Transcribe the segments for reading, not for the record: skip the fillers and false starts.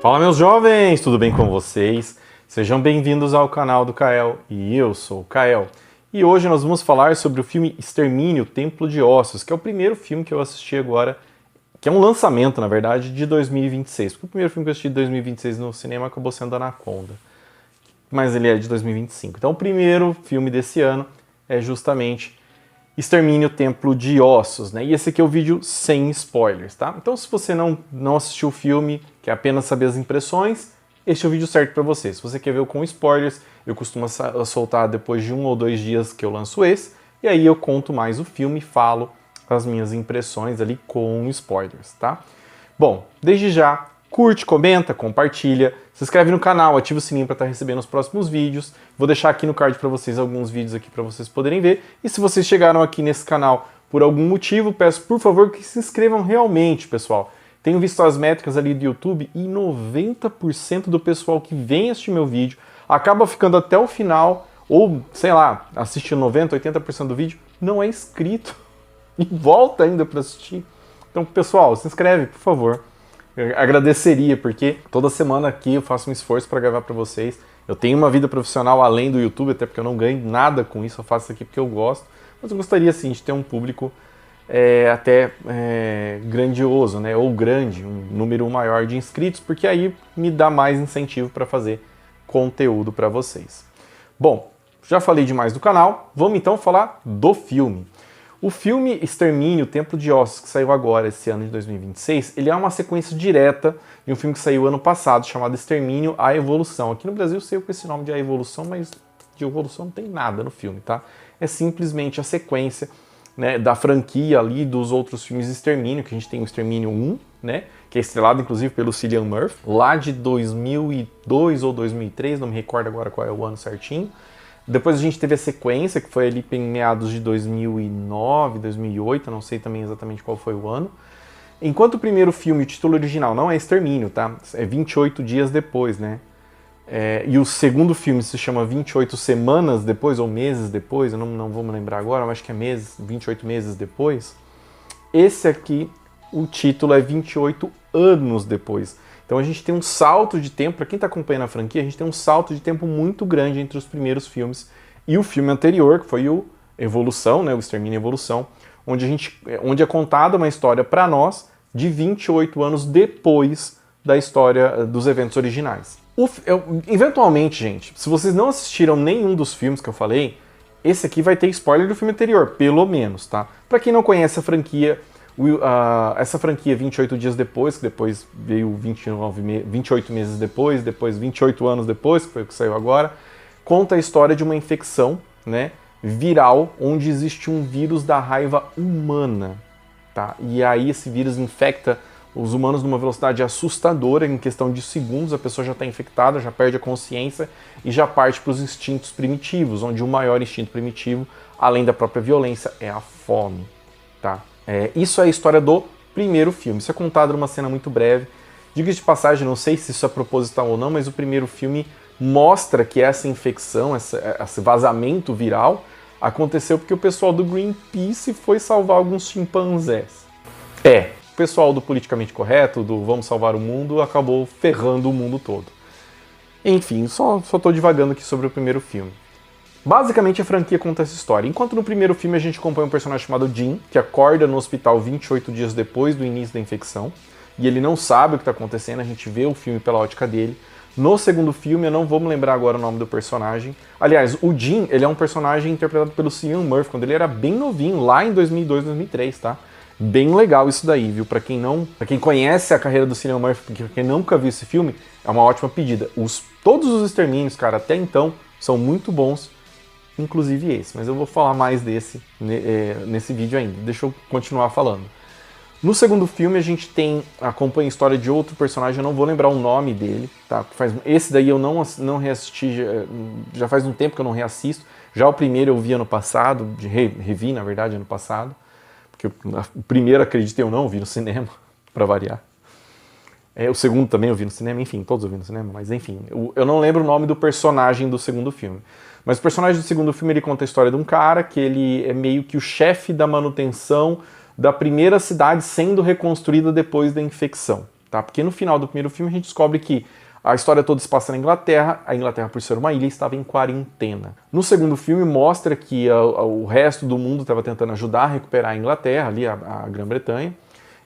Fala, meus jovens, tudo bem com vocês? Sejam bem-vindos ao canal do Kael, e eu sou o Kael. E hoje nós vamos falar sobre o filme Extermínio, Templo de Ossos, que é o primeiro filme que eu assisti agora, que é um lançamento, na verdade, de 2026. Porque o primeiro filme que eu assisti de 2026 no cinema acabou sendo Anaconda, mas ele é de 2025. Então o primeiro filme desse ano é justamente Extermínio, Templo de Ossos, né? E esse aqui é o vídeo sem spoilers, tá? Então se você não assistiu o filme, quer apenas saber as impressões, este é o vídeo certo para você. Se você quer ver o com spoilers, eu costumo soltar depois de 1 ou 2 dias que eu lanço esse, e aí eu conto mais o filme e falo as minhas impressões ali com spoilers, tá? Bom, desde já, curte, comenta, compartilha, se inscreve no canal, ativa o sininho para estar recebendo os próximos vídeos. Vou deixar aqui no card para vocês alguns vídeos aqui para vocês poderem ver. E se vocês chegaram aqui nesse canal por algum motivo, peço por favor que se inscrevam realmente, pessoal. Tenho visto as métricas ali do YouTube e 90% do pessoal que vem assistir meu vídeo acaba ficando até o final, ou sei lá, assistindo 90%, 80% do vídeo, não é inscrito e volta ainda para assistir. Então, pessoal, se inscreve, por favor. Eu agradeceria, porque toda semana aqui eu faço um esforço para gravar para vocês. Eu tenho uma vida profissional além do YouTube, até porque eu não ganho nada com isso, eu faço isso aqui porque eu gosto. Mas eu gostaria, sim, de ter um público grandioso, né? Ou grande, um número maior de inscritos, porque aí me dá mais incentivo para fazer conteúdo para vocês. Bom, já falei demais do canal, vamos então falar do filme. O filme Extermínio, Templo de Ossos, que saiu agora, esse ano de 2026, ele é uma sequência direta de um filme que saiu ano passado, chamado Extermínio, A Evolução. Aqui no Brasil saiu com esse nome de A Evolução, mas de evolução não tem nada no filme, tá? É simplesmente a sequência, né, da franquia ali dos outros filmes Extermínio, que a gente tem o Extermínio 1, né, que é estrelado inclusive pelo Cillian Murphy, lá de 2002 ou 2003, não me recordo agora qual é o ano certinho. Depois a gente teve a sequência, que foi ali em meados de 2009, 2008, não sei também exatamente qual foi o ano. Enquanto o primeiro filme, o título original, não é Extermínio, tá? É 28 dias depois, né? E o segundo filme se chama 28 semanas depois, ou meses depois, eu não vou me lembrar agora, mas acho que é meses, 28 meses depois. Esse aqui, o título é 28 anos depois. Então a gente tem um salto de tempo, para quem está acompanhando a franquia, a gente tem um salto de tempo muito grande entre os primeiros filmes e o filme anterior, que foi o Evolução, né, o Extermínio e Evolução, onde é contada uma história para nós de 28 anos depois da história dos eventos originais. Eventualmente, gente, se vocês não assistiram nenhum dos filmes que eu falei, esse aqui vai ter spoiler do filme anterior, pelo menos, tá? Para quem não conhece a franquia, essa franquia 28 dias depois, que depois veio 28 meses depois 28 anos depois, que foi o que saiu agora, conta a história de uma infecção, né, viral, onde existe um vírus da raiva humana, tá? E aí esse vírus infecta os humanos numa velocidade assustadora, em questão de segundos a pessoa já está infectada, já perde a consciência e já parte para os instintos primitivos, onde o maior instinto primitivo, além da própria violência, é a fome, tá? Isso é a história do primeiro filme. Isso é contado numa cena muito breve. Diga de passagem, não sei se isso é proposital ou não, mas o primeiro filme mostra que essa infecção, esse vazamento viral, aconteceu porque o pessoal do Greenpeace foi salvar alguns chimpanzés. O pessoal do politicamente correto, do vamos salvar o mundo, acabou ferrando o mundo todo. Enfim, só tô divagando aqui sobre o primeiro filme. Basicamente a franquia conta essa história. Enquanto no primeiro filme a gente acompanha um personagem chamado Jim, que acorda no hospital 28 dias depois do início da infecção, e ele não sabe o que está acontecendo, a gente vê o filme pela ótica dele. No segundo filme, eu não vou me lembrar agora o nome do personagem. Aliás, o Jim, ele é um personagem interpretado pelo Cillian Murphy, quando ele era bem novinho, lá em 2002, 2003, tá? Bem legal isso daí, viu? Pra quem conhece a carreira do Cillian Murphy, porque quem nunca viu esse filme, é uma ótima pedida. Todos os Extermínios, cara, até então, são muito bons, inclusive esse, mas eu vou falar mais desse nesse vídeo ainda. Deixa eu continuar falando. No segundo filme a gente acompanha a história de outro personagem, eu não vou lembrar o nome dele, tá? Esse daí eu não reassisti, já faz um tempo que eu não reassisto. Já o primeiro eu vi ano passado, revi na verdade ano passado, porque o primeiro, acreditei ou não, vi no cinema, para variar. O segundo também eu vi no cinema, enfim, todos eu vi no cinema, mas enfim, eu não lembro o nome do personagem do segundo filme. Mas o personagem do segundo filme, ele conta a história de um cara que ele é meio que o chefe da manutenção da primeira cidade sendo reconstruída depois da infecção, tá? Porque no final do primeiro filme a gente descobre que a história toda se passa na Inglaterra, a Inglaterra, por ser uma ilha, estava em quarentena. No segundo filme mostra que o resto do mundo estava tentando ajudar a recuperar a Inglaterra, ali a Grã-Bretanha,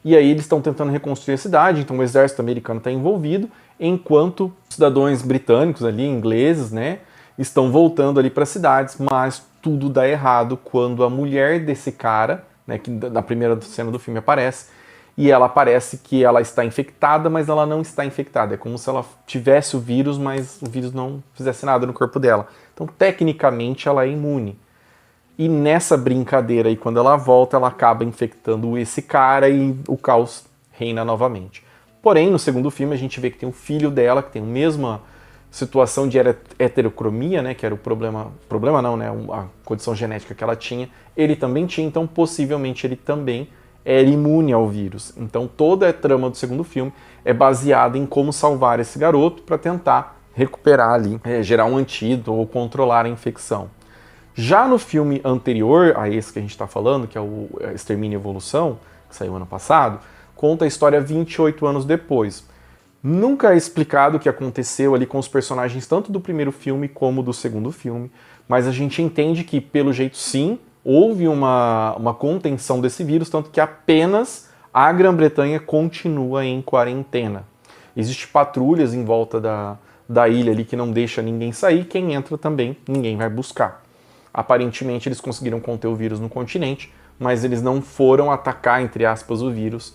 e aí eles estão tentando reconstruir a cidade, então o exército americano está envolvido, enquanto cidadãos britânicos ali, ingleses, né, estão voltando ali para as cidades, mas tudo dá errado quando a mulher desse cara, né, que na primeira cena do filme aparece, e ela parece que ela está infectada, mas ela não está infectada. É como se ela tivesse o vírus, mas o vírus não fizesse nada no corpo dela. Então, tecnicamente, ela é imune. E nessa brincadeira aí, quando ela volta, ela acaba infectando esse cara e o caos reina novamente. Porém, no segundo filme, a gente vê que tem um filho dela, que tem a mesma situação de heterocromia, né, que era o problema não, né, a condição genética que ela tinha. Ele também tinha, então possivelmente ele também era imune ao vírus. Então toda a trama do segundo filme é baseada em como salvar esse garoto para tentar recuperar ali, gerar um antídoto ou controlar a infecção. Já no filme anterior a esse que a gente está falando, que é o Extermínio e Evolução, que saiu ano passado, conta a história 28 anos depois. Nunca é explicado o que aconteceu ali com os personagens tanto do primeiro filme como do segundo filme, mas a gente entende que, pelo jeito sim, houve uma contenção desse vírus, tanto que apenas a Grã-Bretanha continua em quarentena. Existem patrulhas em volta da ilha ali que não deixa ninguém sair, quem entra também ninguém vai buscar. Aparentemente eles conseguiram conter o vírus no continente, mas eles não foram atacar, entre aspas, o vírus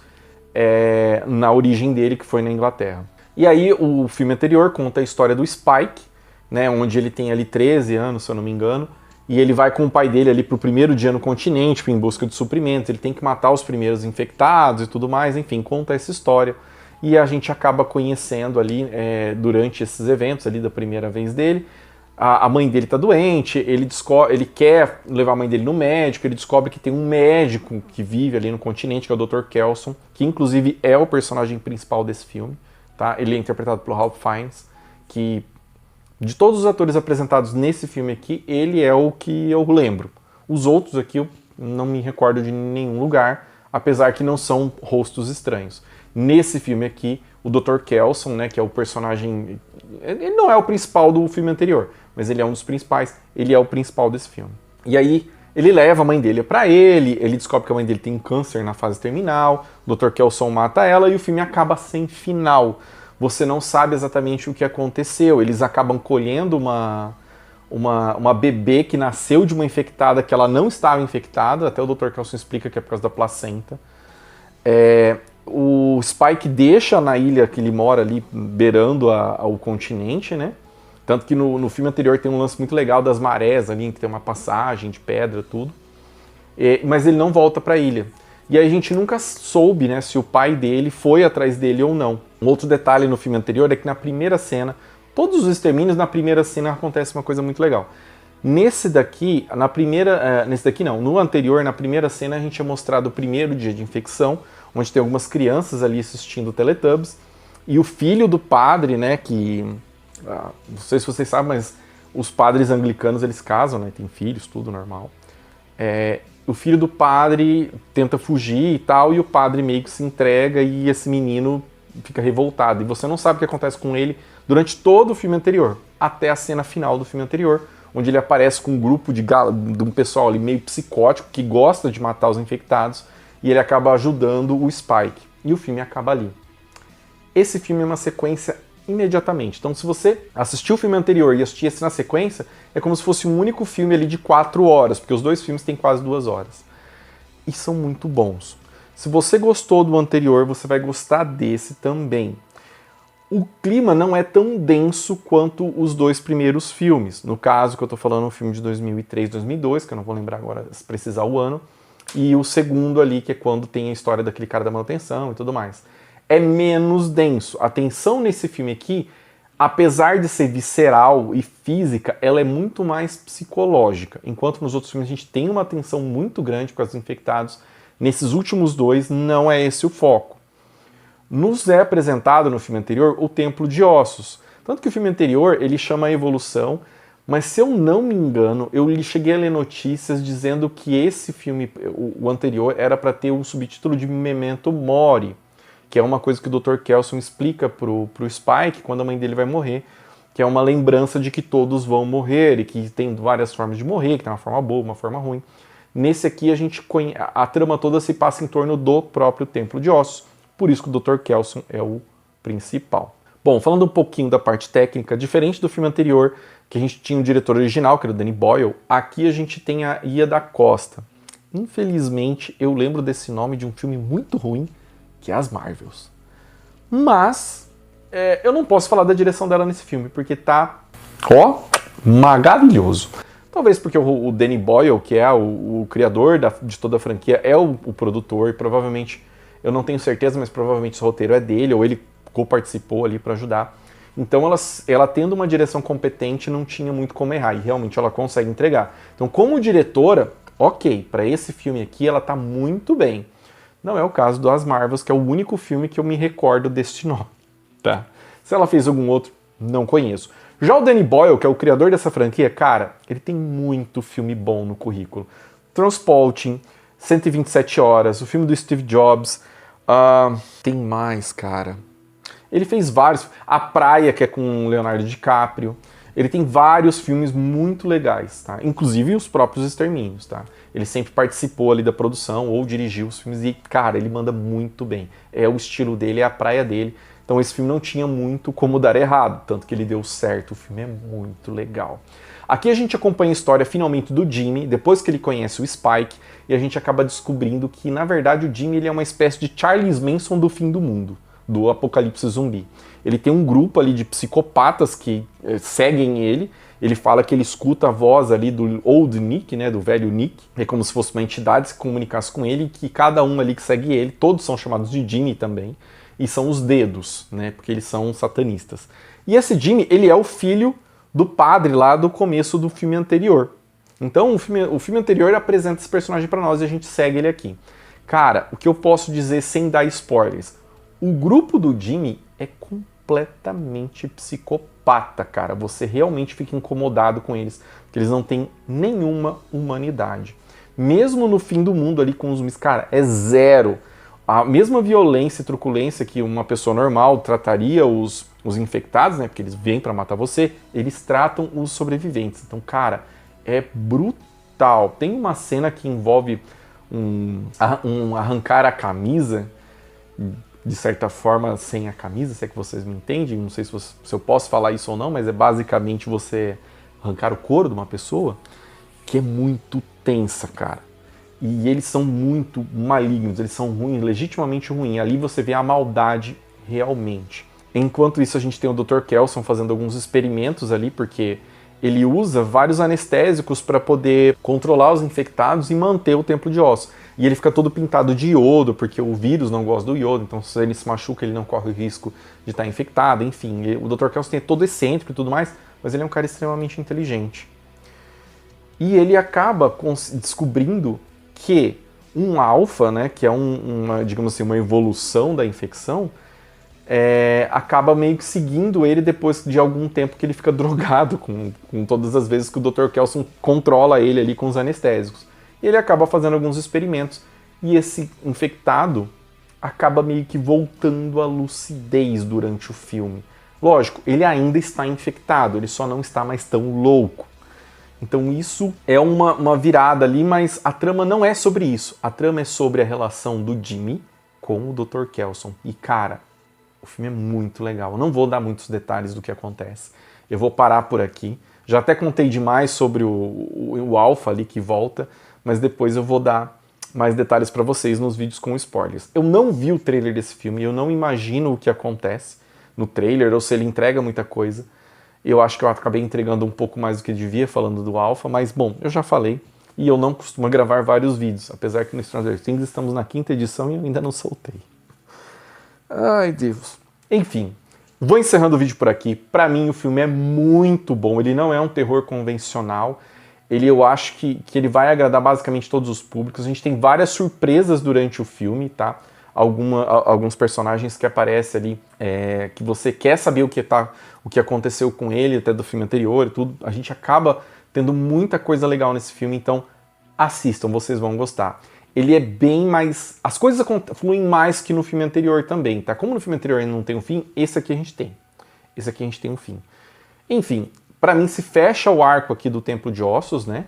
na origem dele, que foi na Inglaterra. E aí o filme anterior conta a história do Spike, né, onde ele tem ali 13 anos, se eu não me engano, e ele vai com o pai dele ali pro primeiro dia no continente, em busca de suprimentos, ele tem que matar os primeiros infectados e tudo mais, enfim, conta essa história. E a gente acaba conhecendo ali, durante esses eventos ali da primeira vez dele, a mãe dele tá doente, ele quer levar a mãe dele no médico, ele descobre que tem um médico que vive ali no continente, que é o Dr. Kelson, que inclusive é o personagem principal desse filme, tá? Ele é interpretado pelo Ralph Fiennes, que de todos os atores apresentados nesse filme aqui, ele é o que eu lembro. Os outros aqui eu não me recordo de nenhum lugar, apesar que não são rostos estranhos. Nesse filme aqui, o Dr. Kelson, né, que é o personagem... Ele não é o principal do filme anterior, mas ele é um dos principais, ele é o principal desse filme. E aí, ele leva a mãe dele pra ele descobre que a mãe dele tem câncer na fase terminal, o Dr. Kelson mata ela e o filme acaba sem final. Você não sabe exatamente o que aconteceu. Eles acabam colhendo uma bebê que nasceu de uma infectada que ela não estava infectada, até o Dr. Kelson explica que é por causa da placenta. O Spike deixa na ilha que ele mora ali, beirando o continente, né? Tanto que no filme anterior tem um lance muito legal das marés ali, que tem uma passagem de pedra, tudo. Mas ele não volta para a ilha. E aí a gente nunca soube, né, se o pai dele foi atrás dele ou não. Um outro detalhe no filme anterior é que na primeira cena, todos os extermínios, na primeira cena acontece uma coisa muito legal. Nesse daqui não, no anterior, na primeira cena, a gente é mostrado o primeiro dia de infecção, onde tem algumas crianças ali assistindo o Teletubbies, e o filho do padre, né, que... não sei se vocês sabem, mas os padres anglicanos, eles casam, né, tem filhos, tudo normal. O filho do padre tenta fugir e tal, e o padre meio que se entrega e esse menino fica revoltado. E você não sabe o que acontece com ele durante todo o filme anterior, até a cena final do filme anterior, onde ele aparece com um grupo de um pessoal ali meio psicótico que gosta de matar os infectados, e ele acaba ajudando o Spike. E o filme acaba ali. Esse filme é uma sequência imediatamente. Então, se você assistiu o filme anterior e assistir esse na sequência, é como se fosse um único filme ali de 4 horas, porque os dois filmes têm quase 2 horas. E são muito bons. Se você gostou do anterior, você vai gostar desse também. O clima não é tão denso quanto os dois primeiros filmes. No caso que eu tô falando, o filme de 2003, 2002, que eu não vou lembrar agora se precisar o ano, e o segundo ali, que é quando tem a história daquele cara da manutenção e tudo mais. É menos denso. A tensão nesse filme aqui, apesar de ser visceral e física, ela é muito mais psicológica. Enquanto nos outros filmes a gente tem uma tensão muito grande com os infectados, nesses últimos dois não é esse o foco. Nos é apresentado no filme anterior o Templo de Ossos. Tanto que o filme anterior ele chama a evolução Mas se eu não me engano, eu cheguei a ler notícias dizendo que esse filme, o anterior, era para ter um subtítulo de Memento Mori, que é uma coisa que o Dr. Kelson explica pro Spike quando a mãe dele vai morrer, que é uma lembrança de que todos vão morrer e que tem várias formas de morrer, que tem uma forma boa, uma forma ruim. Nesse aqui a trama toda se passa em torno do próprio Templo de Ossos, por isso que o Dr. Kelson é o principal. Bom, falando um pouquinho da parte técnica, diferente do filme anterior, que a gente tinha o diretor original, que era o Danny Boyle, aqui a gente tem a Ia da Costa. Infelizmente, eu lembro desse nome de um filme muito ruim, que é As Marvels. Mas, eu não posso falar da direção dela nesse filme, porque tá, maravilhoso. Talvez porque o Danny Boyle, que é o criador de toda a franquia, é o produtor, e provavelmente, eu não tenho certeza, mas provavelmente esse roteiro é dele, ou ele co-participou ali para ajudar. Então ela tendo uma direção competente não tinha muito como errar, e realmente ela consegue entregar. Então como diretora, ok, para esse filme aqui ela tá muito bem. Não é o caso do As Marvels, que é o único filme que eu me recordo deste nome, tá? Se ela fez algum outro, não conheço. Já o Danny Boyle, que é o criador dessa franquia, cara, ele tem muito filme bom no currículo. Transporting, 127 Horas, o filme do Steve Jobs, tem mais, cara. Ele fez vários, A Praia, que é com o Leonardo DiCaprio. Ele tem vários filmes muito legais, tá? Inclusive os próprios Extermínios, tá? Ele sempre participou ali da produção ou dirigiu os filmes e, cara, ele manda muito bem. É o estilo dele, é a praia dele. Então esse filme não tinha muito como dar errado, tanto que ele deu certo. O filme é muito legal. Aqui a gente acompanha a história finalmente do Jimmy, depois que ele conhece o Spike, e a gente acaba descobrindo que, na verdade, o Jimmy ele é uma espécie de Charles Manson do fim do mundo, do apocalipse zumbi. Ele tem um grupo ali de psicopatas que seguem ele. Ele fala que ele escuta a voz ali do Old Nick, né, do velho Nick. É como se fosse uma entidade que se comunicasse com ele, e que cada um ali que segue ele, todos são chamados de Jimmy também, e são os dedos, né, porque eles são satanistas. E esse Jimmy, ele é o filho do padre lá do começo do filme anterior. Então o filme anterior apresenta esse personagem para nós e a gente segue ele aqui. Cara, o que eu posso dizer sem dar spoilers? O grupo do Jimmy é completamente psicopata, cara. Você realmente fica incomodado com eles, porque eles não têm nenhuma humanidade. Mesmo no fim do mundo ali com os zumbis, cara, é zero. A mesma violência e truculência que uma pessoa normal trataria os infectados, né? Porque eles vêm pra matar você, eles tratam os sobreviventes. Então, cara, é brutal. Tem uma cena que envolve um arrancar a camisa, de certa forma, sem a camisa, se é que vocês me entendem. Não sei se eu posso falar isso ou não, mas é basicamente você arrancar o couro de uma pessoa, que é muito tensa, cara. E eles são muito malignos, eles são ruins, legitimamente ruins. Ali você vê a maldade realmente. Enquanto isso, a gente tem o Dr. Kelson fazendo alguns experimentos ali, porque ele usa vários anestésicos para poder controlar os infectados e manter o Templo de Ossos. E ele fica todo pintado de iodo, porque o vírus não gosta do iodo, então se ele se machuca, ele não corre o risco de estar infectado, enfim. O Dr. Kelson é todo excêntrico e tudo mais, mas ele é um cara extremamente inteligente. E ele acaba descobrindo que um alfa, né, que é digamos assim, uma evolução da infecção, acaba meio que seguindo ele depois de algum tempo que ele fica drogado com todas as vezes que o Dr. Kelson controla ele ali com os anestésicos. E ele acaba fazendo alguns experimentos e esse infectado acaba meio que voltando à lucidez durante o filme. Lógico, ele ainda está infectado, ele só não está mais tão louco. Então isso é uma virada ali, mas a trama não é sobre isso. A trama é sobre a relação do Jimmy com o Dr. Kelson. E cara, o filme é muito legal. Eu não vou dar muitos detalhes do que acontece. Eu vou parar por aqui. Já até contei demais sobre o Alpha ali que volta, mas depois eu vou dar mais detalhes para vocês nos vídeos com spoilers. Eu não vi o trailer desse filme, eu não imagino o que acontece no trailer, ou se ele entrega muita coisa. Eu acho que eu acabei entregando um pouco mais do que devia falando do Alpha, mas bom, eu já falei e eu não costumo gravar vários vídeos, apesar que no Stranger Things estamos na 5ª edição e eu ainda não soltei. Ai, Deus. Enfim, vou encerrando o vídeo por aqui. Pra mim o filme é muito bom, ele não é um terror convencional, eu acho que ele vai agradar basicamente todos os públicos. A gente tem várias surpresas durante o filme, tá? alguns personagens que aparecem ali, que você quer saber o que aconteceu com ele, até do filme anterior e tudo. A gente acaba tendo muita coisa legal nesse filme, então assistam, vocês vão gostar. Ele é bem mais... As coisas fluem mais que no filme anterior também, tá? Como no filme anterior não tem um fim, esse aqui a gente tem. Esse aqui a gente tem um fim. Enfim, pra mim se fecha o arco aqui do Templo de Ossos, né?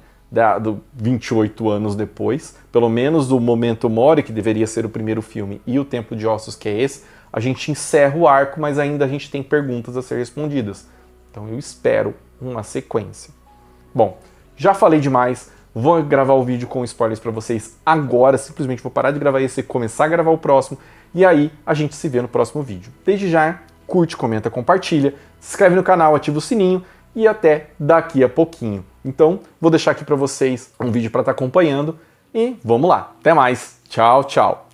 Do 28 anos depois, pelo menos do Memento Mori, que deveria ser o primeiro filme, e o Templo de Ossos, que é esse, a gente encerra o arco, mas ainda a gente tem perguntas a ser respondidas. Então eu espero uma sequência. Bom, já falei demais, vou gravar o vídeo com spoilers para vocês agora, simplesmente vou parar de gravar esse e começar a gravar o próximo, e aí a gente se vê no próximo vídeo. Desde já, curte, comenta, compartilha, se inscreve no canal, ativa o sininho, e até daqui a pouquinho. Então, vou deixar aqui para vocês um vídeo para estar acompanhando e vamos lá. Até mais. Tchau, tchau.